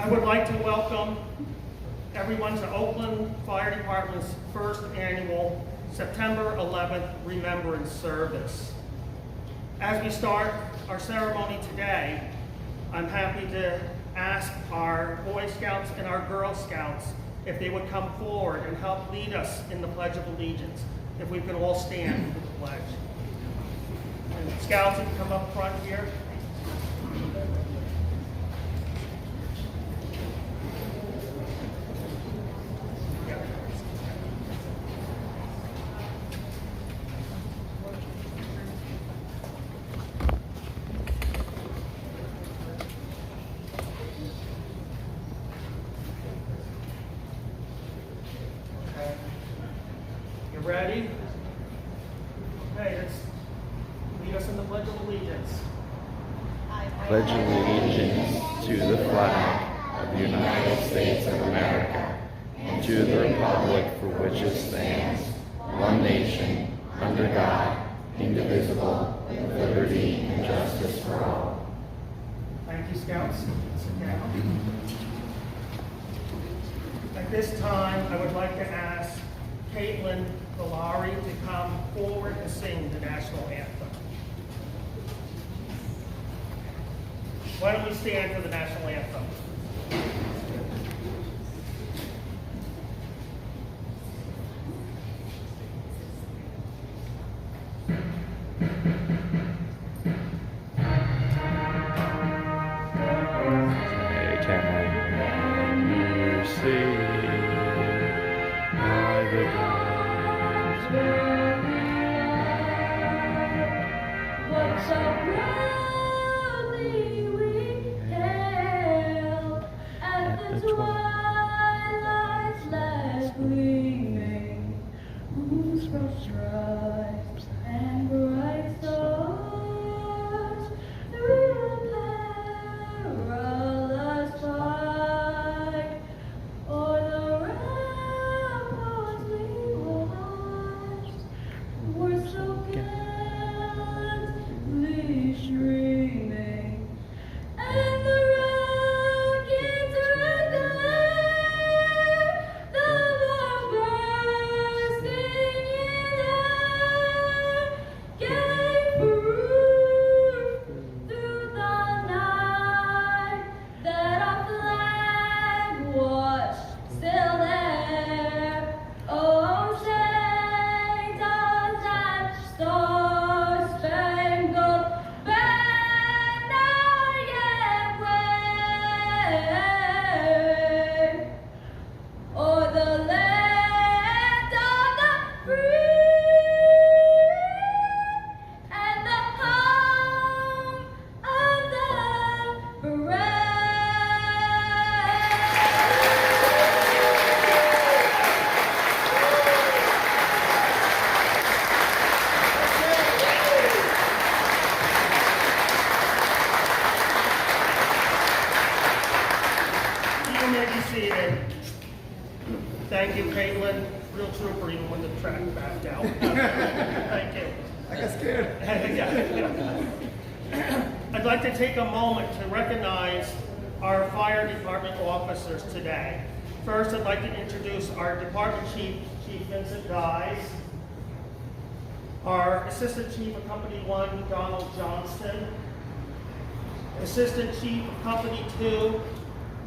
I would like to welcome everyone to Oakland Fire Department's first annual September 11th Remembrance service. As we start our ceremony today, I'm happy to ask our Boy Scouts and our Girl Scouts if they would come forward and help lead us in the Pledge of Allegiance. If we could all stand for the pledge. And Scouts, if you come up front here. Ready? Okay, let's lead us in the Pledge of Allegiance. Pledge allegiance to the flag of the United States of America and to the republic for which it stands, one nation, under God, indivisible, with liberty and justice for all. Thank you, Scouts. Sit down. At this time, I would like to ask Caitlin Valari to come forward and sing the national anthem. Why don't we stand for the national anthem? Thank you, Caitlin. Real trooper, even when the track backed out. Thank you. I got scared. I'd like to take a moment to recognize our fire department officers today. First, I'd like to introduce our department chief, Chief Vincent Guys, our assistant chief of Company 1, Donald Johnston, assistant chief of Company 2,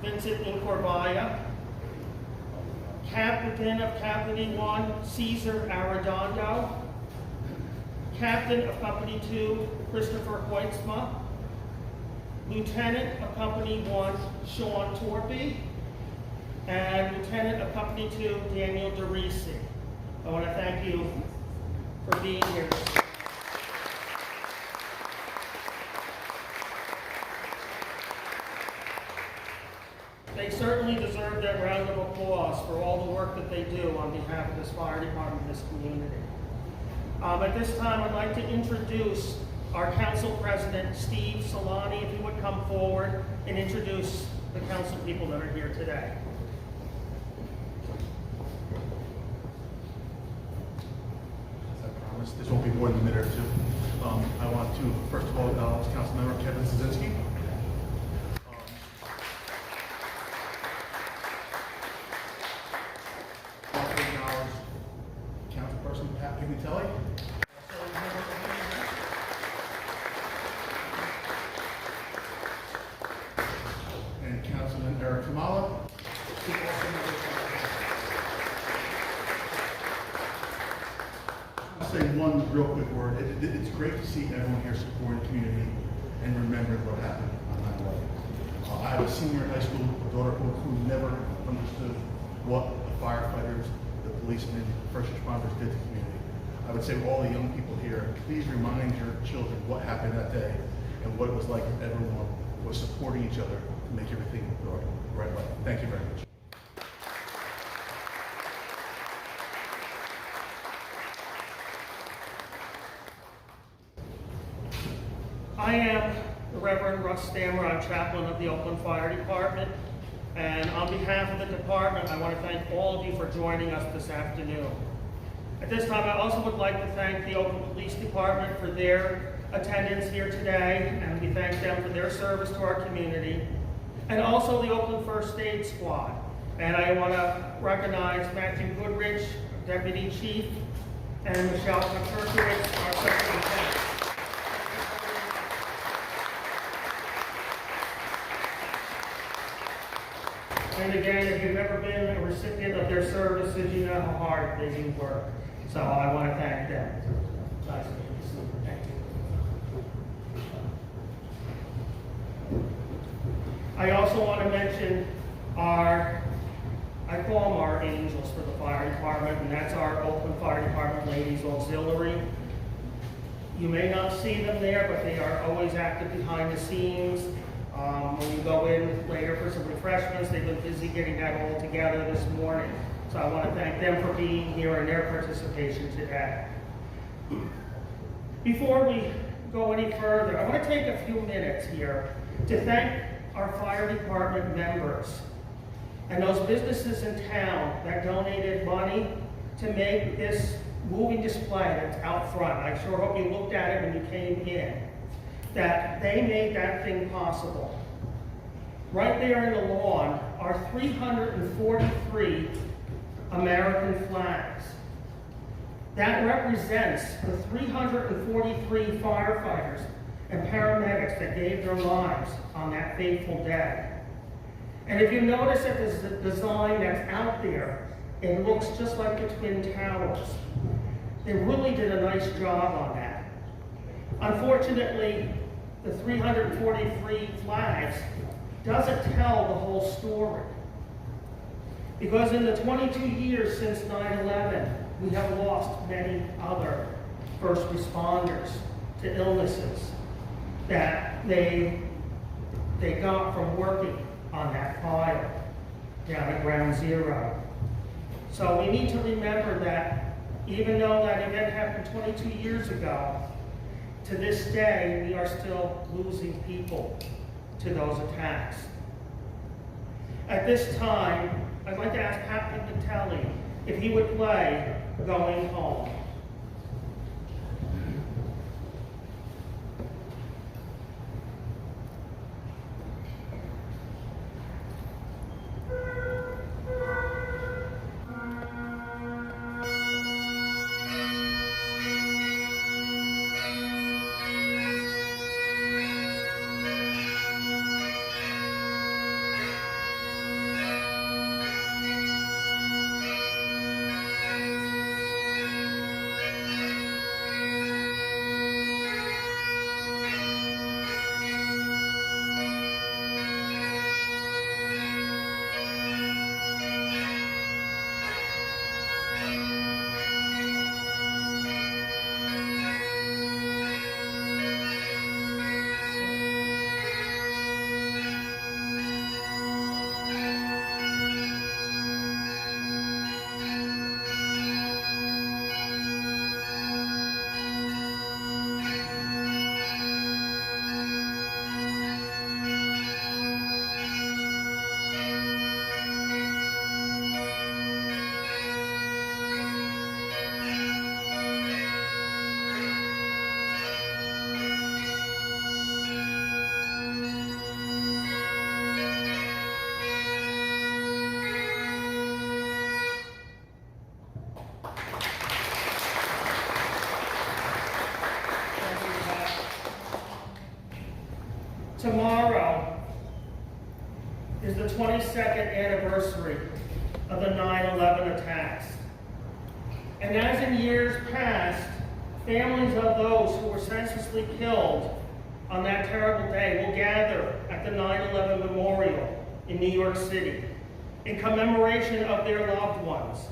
Vincent Incorvaya, Captain of Company 1, Cesar Arredondo, Captain of Company 2, Christopher Hoitzma, Lieutenant of Company 1, Sean Torpy, and Lieutenant of Company 2, Daniel DeRisi. I want to thank you for being here. They certainly deserve that round of applause for all the work that they do on behalf of this fire department and this community. At this time, I'd like to introduce our council president, Steve Solani, if he would come forward and introduce the council people that are here today. As I promised, this won't be more than a minute or two. I want to, first of all, acknowledge Councilmember Kevin Szynski. say one real quick word. It's great to see everyone here supporting the community and remembering what happened on 9/11. I have a senior in high school, a daughter who never understood what the firefighters, the policemen, first responders did to the community. I would say to all the young people here, please remind your children what happened that day and what it was like if everyone was supporting each other to make everything the right way. Thank you very much. I am the Reverend Russ Stammer. I'm chaplain of the Oakland Fire Department. And on behalf of the department, I want to thank all of you for joining us this afternoon. At this time, I also would like to thank the Oakland Police Department for their attendance here today, and we thank them for their service to our community, and also the Oakland First Aid Squad. And I want to recognize Matthew Goodrich, Deputy Chief, and Michelle Patrikiewicz, our Secretary. And again, if you've ever been a recipient of their services, you know how hard they do work. So I want to thank them. Nice meeting you. Thank you. I also want to mention I call them our angels for the fire department, and that's our Oakland Fire Department Ladies Auxiliary. You may not see them there, but they are always active behind the scenes. When you go in later for some refreshments, they've been busy getting that all together this morning. So I want to thank them for being here and their participation today. Before we go any further, I want to take a few minutes here to thank our fire department members and those businesses in town that donated money to make this moving display that's out front. I sure hope you looked at it when you came in. That they made that thing possible. Right there in the lawn are 343 American flags. That represents the 343 firefighters and paramedics that gave their lives on that fateful day. And if you notice that the design that's out there, it looks just like the Twin Towers. They really did a nice job on that. Unfortunately, the 343 flags doesn't tell the whole story. Because in the 22 years since 9/11, we have lost many other first responders to illnesses that they got from working on that fire down at Ground Zero. So we need to remember that even though that event happened 22 years ago, to this day, we are still losing people to those attacks. At this time, I'd like to ask Pat Pincatelli if he would play Going Home. Tomorrow is the 22nd anniversary of the 9/11 attacks. And as in years past, families of those who were senselessly killed on that terrible day will gather at the 9/11 Memorial in New York City in commemoration of their loved ones.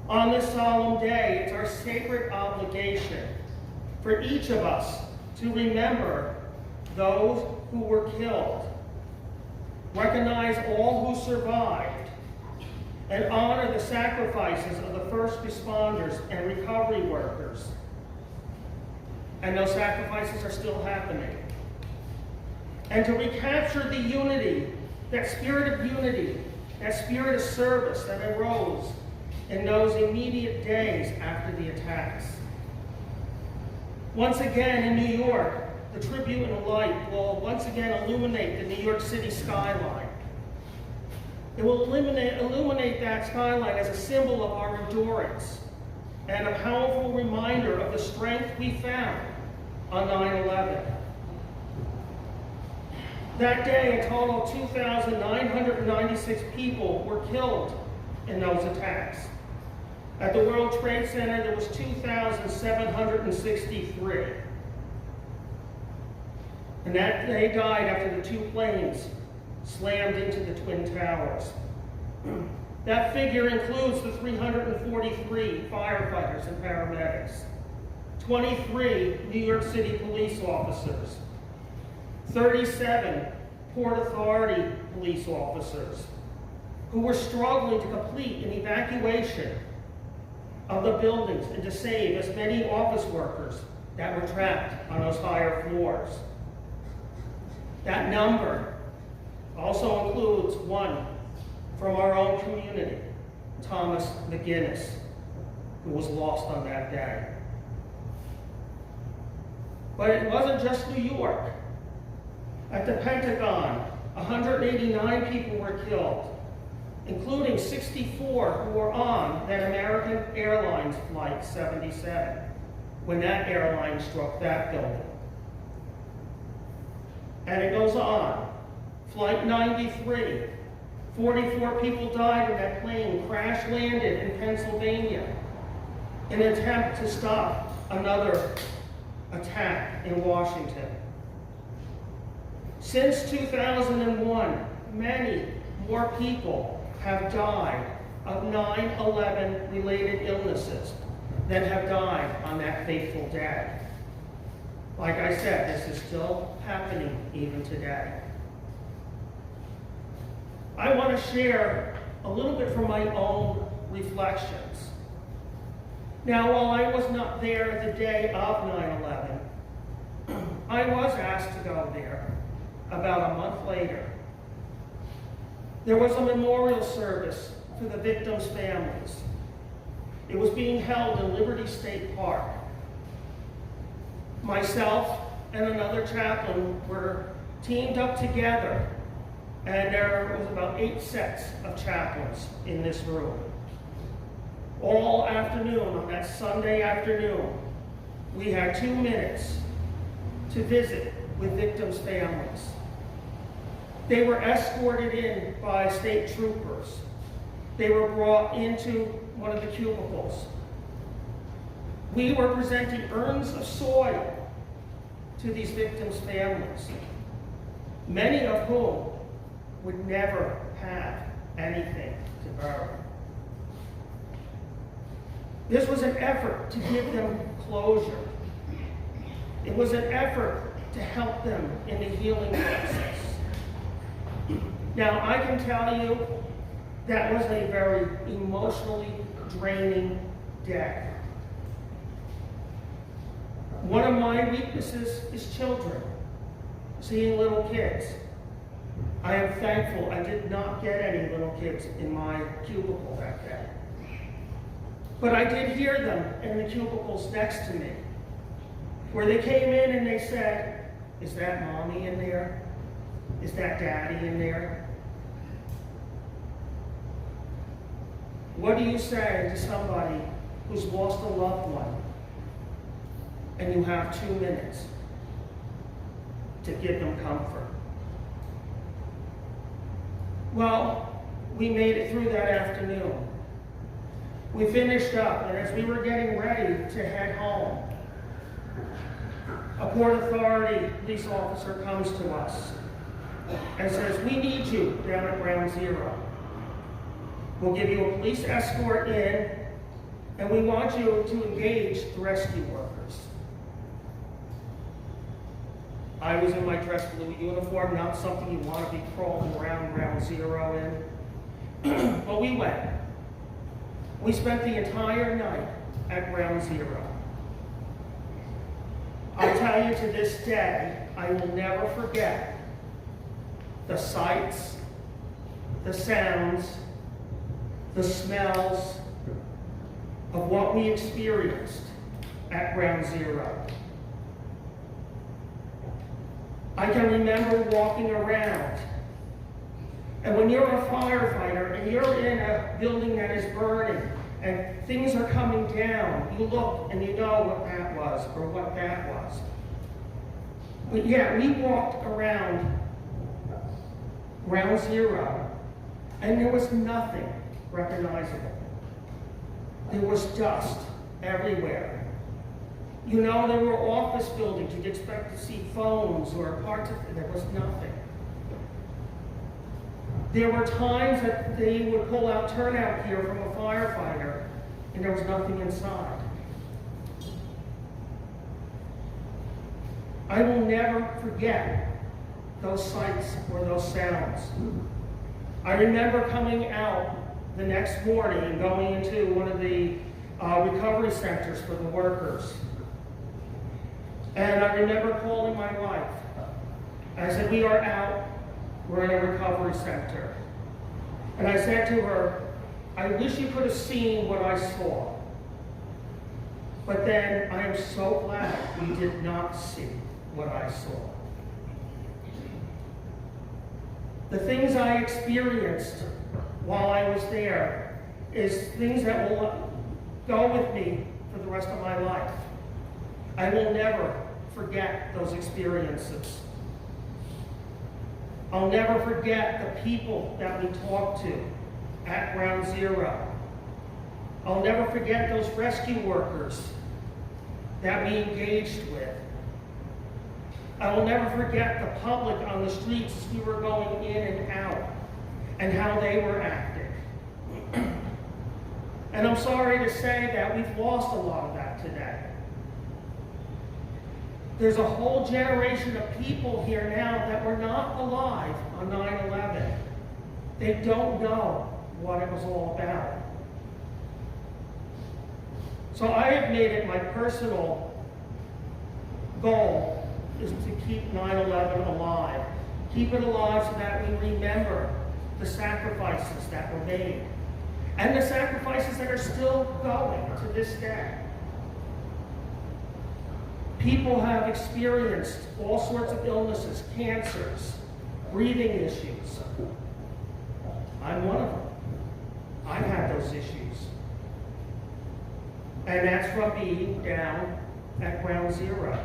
On this solemn day, it's our sacred obligation for each of us to remember those who were killed, recognize all who survived, and honor the sacrifices of the first responders and recovery workers. And those sacrifices are still happening. And to recapture the unity, that spirit of unity, that spirit of service that arose in those immediate days after the attacks. Once again in New York, the Tribune and Light will once again illuminate the New York City skyline. It will illuminate that skyline as a symbol of our endurance and a powerful reminder of the strength we found on 9/11. That day, a total of 2,996 people were killed in those attacks. At the World Trade Center, there was 2,763. And that they died after the two planes slammed into the Twin Towers. That figure includes the 343 firefighters and paramedics, 23 New York City police officers, 37 Port Authority police officers who were struggling to complete an evacuation of the buildings and to save as many office workers that were trapped on those higher floors. That number also includes one from our own community, Thomas McGinnis, who was lost on that day. But it wasn't just New York. At the Pentagon, 189 people were killed, including 64 who were on that American Airlines Flight 77 when that airline struck that building. And it goes on. Flight 93, 44 people died when that plane crash landed in Pennsylvania in an attempt to stop another attack in Washington. Since 2001, many more people have died of 9/11 related illnesses than have died on that fateful day. Like I said, this is still happening even today. I want to share a little bit from my own reflections. Now, while I was not there the day of 9/11, I was asked to go there about a month later. There was a memorial service for the victims' families. It was being held in Liberty State Park. Myself and another chaplain were teamed up together, and there was about 8 sets of chaplains in this room. All afternoon, on that Sunday afternoon, we had 2 minutes to visit with victims' families. They were escorted in by state troopers. They were brought into one of the cubicles. We were presenting urns of soil to these victims' families, many of whom would never have anything to bury. This was an effort to give them closure. It was an effort to help them in the healing process. Now, I can tell you that was a very emotionally draining day. One of my weaknesses is children, seeing little kids. I am thankful I did not get any little kids in my cubicle that day. But I did hear them in the cubicles next to me, where they came in and they said, "Is that mommy in there? Is that daddy in there?" What do you say to somebody who's lost a loved one and you have 2 minutes to give them comfort? Well, we made it through that afternoon. We finished up, and as we were getting ready to head home, a Port Authority police officer comes to us and says, "We need you down at Ground Zero. We'll give you a police escort in, and we want you to engage the rescue workers." I was in my dress blue uniform, not something you want to be crawling around Ground Zero in. But we went. We spent the entire night at Ground Zero. I tell you, to this day, I will never forget the sights, the sounds, the smells of what we experienced at Ground Zero. I can remember walking around, and when you're a firefighter and you're in a building that is burning and things are coming down, you look and you know what that was or what that was. But yeah, we walked around Ground Zero and there was nothing recognizable. There was dust everywhere. You know, there were office buildings. You'd expect to see phones or parts of it. There was nothing. There were times that they would pull out turnout gear from a firefighter, and there was nothing inside. I will never forget those sights or those sounds. I remember coming out the next morning and going into one of the recovery centers for the workers. And I remember calling my wife. I said, "We are out. We're in a recovery center." And I said to her, "I wish you could have seen what I saw. But then I am so glad we did not see what I saw." The things I experienced while I was there is things that will go with me for the rest of my life. I will never forget those experiences. I'll never forget the people that we talked to at Ground Zero. I'll never forget those rescue workers that we engaged with. I will never forget the public on the streets as we were going in and out and how they were acting. And I'm sorry to say that we've lost a lot of that today. There's a whole generation of people here now that were not alive on 9/11. They don't know what it was all about. So I have made it my personal goal is to keep 9/11 alive. Keep it alive so that we remember the sacrifices that were made and the sacrifices that are still going to this day. People have experienced all sorts of illnesses, cancers, breathing issues. I'm one of them. I've had those issues. And that's from being down at Ground Zero.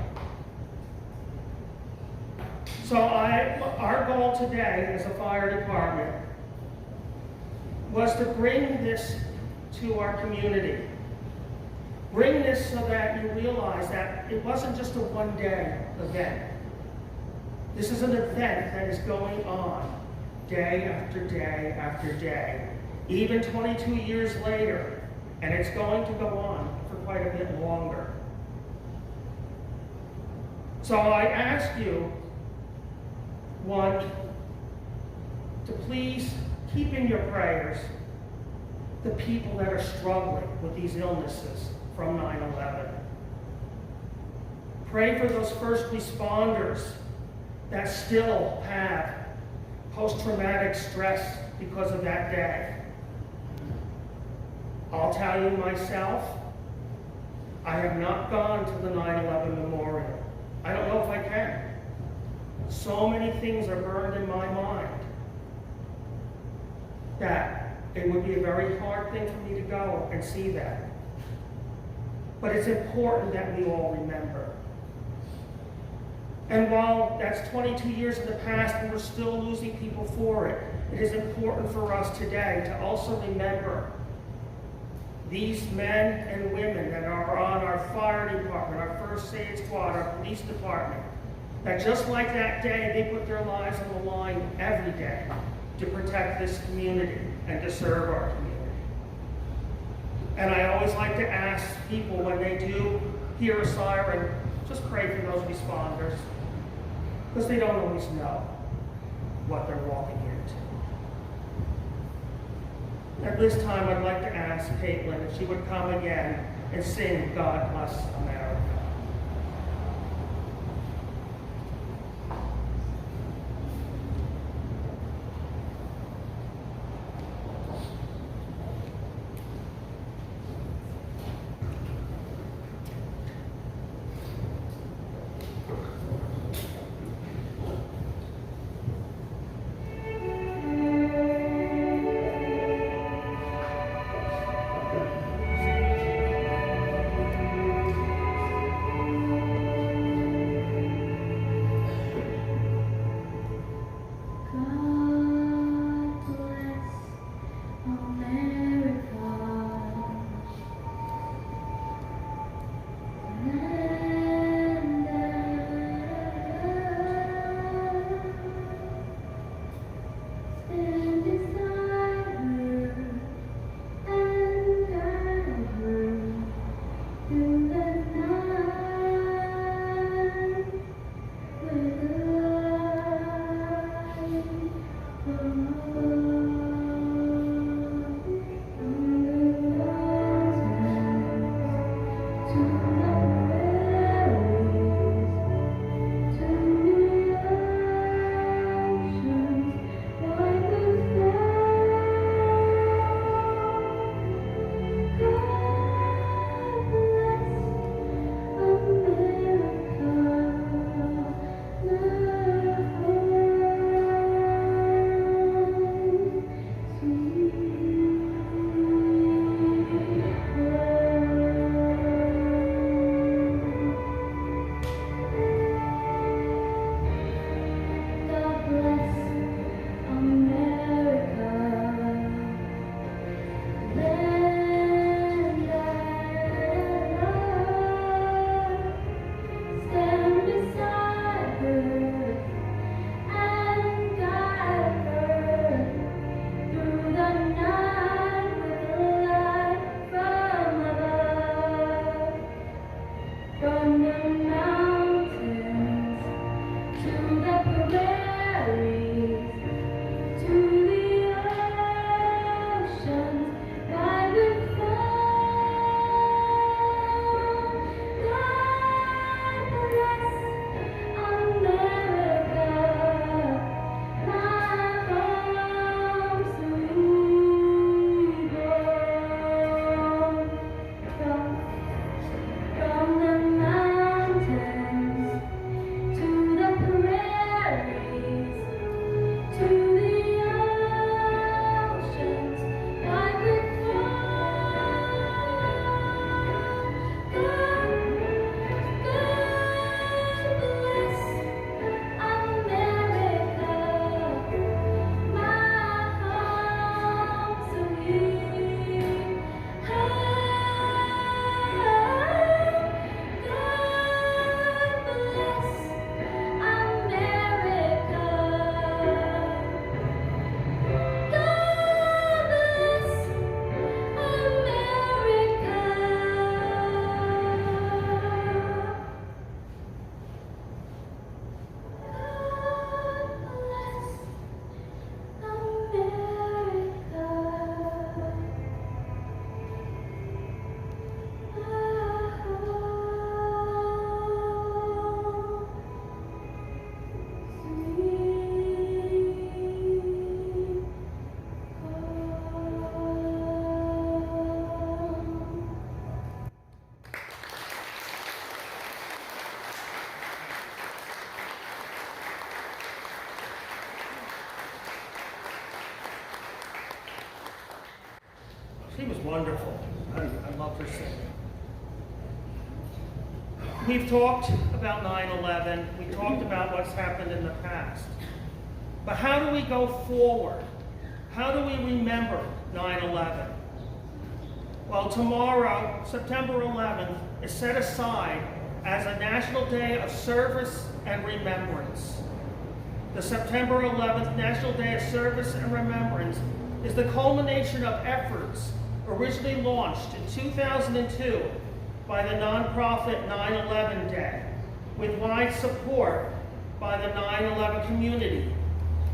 So our goal today as a fire department was to bring this to our community. Bring this so that you realize that it wasn't just a one-day event. This is an event that is going on day after day after day, even 22 years later, and it's going to go on for quite a bit longer. So I ask you, one, to please keep in your prayers the people that are struggling with these illnesses from 9/11. Pray for those first responders that still have post-traumatic stress because of that day. I'll tell you myself, I have not gone to the 9/11 memorial. I don't know if I can. So many things are burned in my mind that it would be a very hard thing for me to go and see that. But it's important that we all remember. And while that's 22 years in the past and we're still losing people for it, it is important for us today to also remember these men and women that are on our fire department, our first aid squad, our police department, that just like that day, they put their lives on the line every day to protect this community and to serve our community. And I always like to ask people when they do hear a siren, just pray for those responders, because they don't always know what they're walking into. At this time, I'd like to ask Caitlin if she would come again and sing God Bless America. She was wonderful. I loved her singing. We've talked about 9/11. We talked about what's happened in the past. But how do we go forward? How do we remember 9/11? Well, tomorrow, September 11th, is set aside as a National Day of Service and Remembrance. The September 11th National Day of Service and Remembrance is the culmination of efforts originally launched in 2002 by the nonprofit 9/11 Day, with wide support by the 9/11 community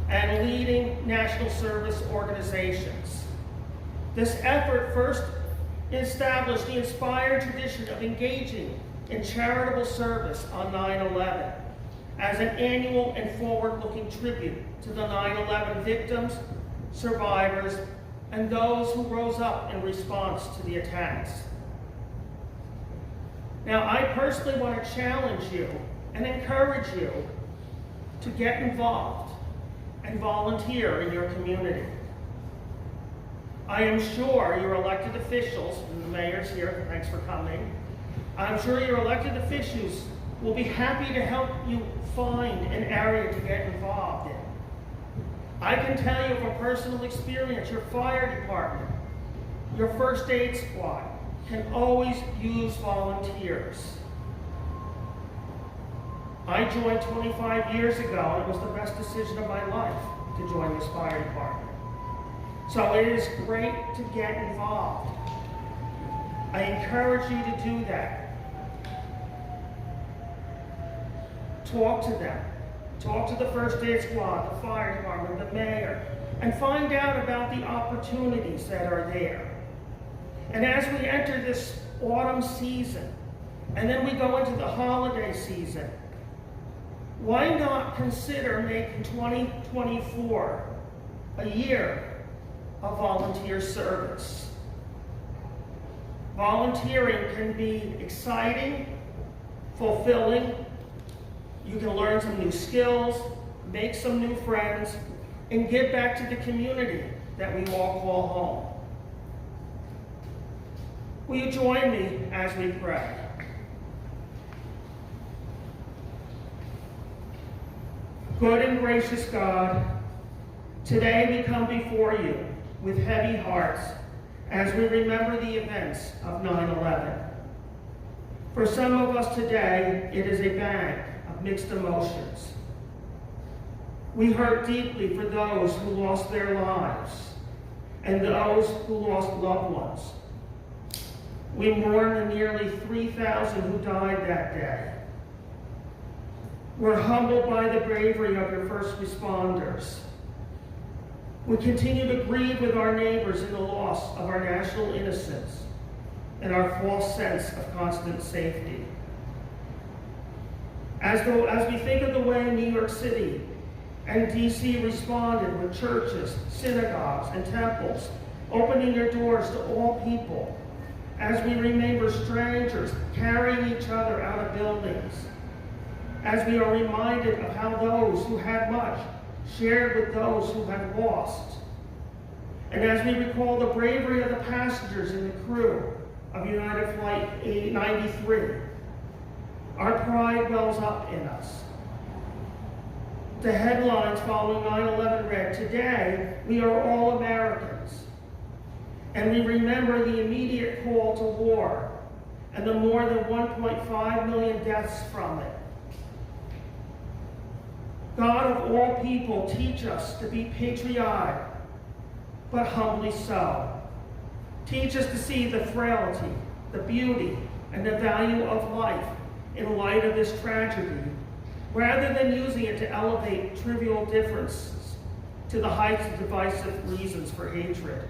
and leading national service organizations. This effort first established the inspired tradition of engaging in charitable service on 9/11 as an annual and forward-looking tribute to the 9/11 victims, survivors, and those who rose up in response to the attacks. Now, I personally want to challenge you and encourage you to get involved and volunteer in your community. I am sure your elected officials, and the mayor's here, thanks for coming. I'm sure your elected officials will be happy to help you find an area to get involved in. I can tell you from personal experience, your fire department, your first aid squad can always use volunteers. I joined 25 years ago, and it was the best decision of my life to join this fire department. So it is great to get involved. I encourage you to do that. Talk to them. Talk to the first aid squad, the fire department, the mayor, and find out about the opportunities that are there. And as we enter this autumn season, and then we go into the holiday season, why not consider making 2024 a year of volunteer service? Volunteering can be exciting, fulfilling. You can learn some new skills, make some new friends, and give back to the community that we all call home. Will you join me as we pray? Good and gracious God, today we come before you with heavy hearts as we remember the events of 9/11. For some of us today, it is a bag of mixed emotions. We hurt deeply for those who lost their lives and those who lost loved ones. We mourn the nearly 3,000 who died that day. We're humbled by the bravery of your first responders. We continue to grieve with our neighbors in the loss of our national innocence and our false sense of constant safety. As we think of the way New York City and D.C. responded with churches, synagogues, and temples opening their doors to all people, as we remember strangers carrying each other out of buildings, as we are reminded of how those who had much shared with those who had lost, and as we recall the bravery of the passengers and the crew of United Flight 93, our pride wells up in us. The headlines following 9/11 read, "Today, we are all Americans." And we remember the immediate call to war and the more than 1.5 million deaths from it. God of all people, teach us to be patriotic, but humbly so. Teach us to see the frailty, the beauty, and the value of life in light of this tragedy, rather than using it to elevate trivial differences to the heights of divisive reasons for hatred.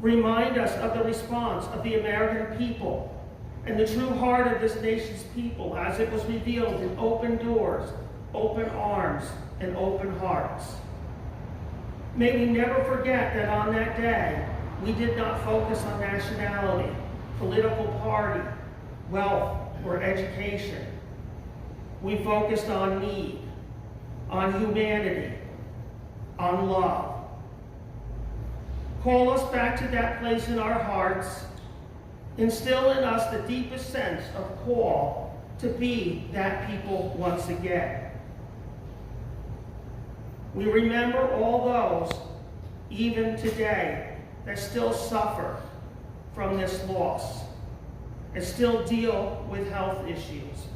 Remind us of the response of the American people and the true heart of this nation's people as it was revealed in open doors, open arms, and open hearts. May we never forget that on that day, we did not focus on nationality, political party, wealth, or education. We focused on need, on humanity, on love. Call us back to that place in our hearts. Instill in us the deepest sense of call to be that people once again. We remember all those, even today, that still suffer from this loss and still deal with health issues.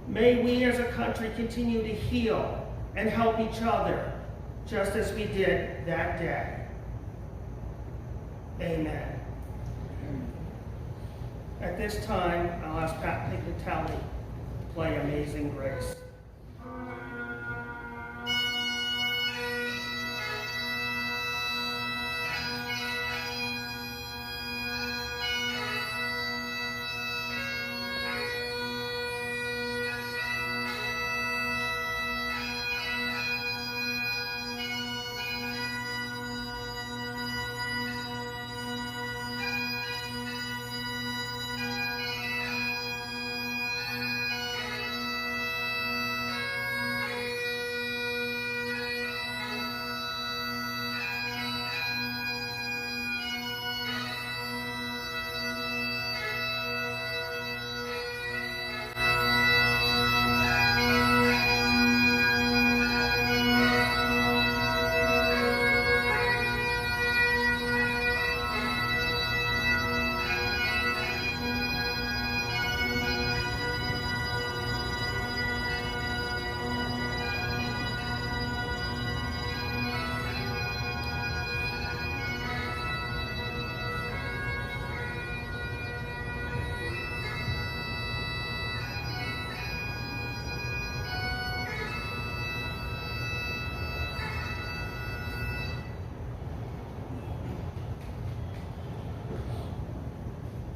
May we as a country continue to heal and help each other just as we did that day. Amen. At this time, I'll ask Pat Pignatelli to play Amazing Grace.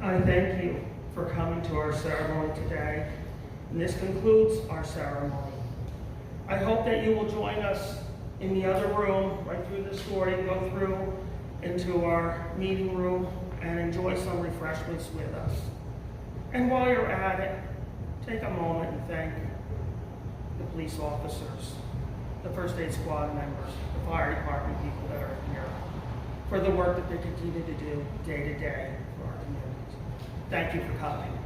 I thank you for coming to our ceremony today, and this concludes our ceremony. I hope that you will join us in the other room, right through this door. You go through into our meeting room and enjoy some refreshments with us. And while you're at it, take a moment and thank the police officers, the first aid squad members, the fire department people that are here, for the work that they continue to do day to day for our communities. Thank you for coming.